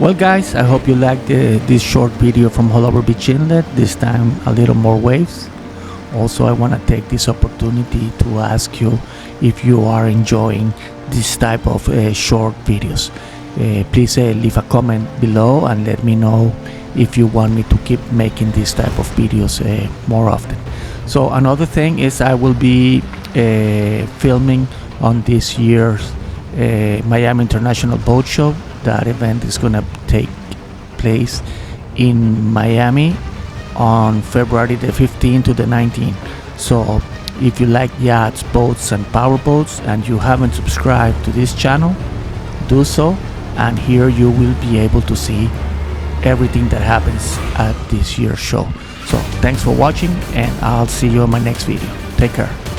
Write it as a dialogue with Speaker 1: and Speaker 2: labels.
Speaker 1: Well guys, I hope you liked this short video from Haulover Beach Inlet, this time a little more waves. Also, I want to take this opportunity to ask you if you are enjoying this type of short videos. Please leave a comment below and let me know if you want me to keep making this type of videos more often. So another thing is I will be filming on this year's Miami International Boat Show. That event is gonna take place in Miami on February the 15th to the 19th. So if you like yachts, boats and powerboats and you haven't subscribed to this channel, do so, and here you will be able to see everything that happens at this year's show. So thanks for watching and I'll see you in my next video. Take care.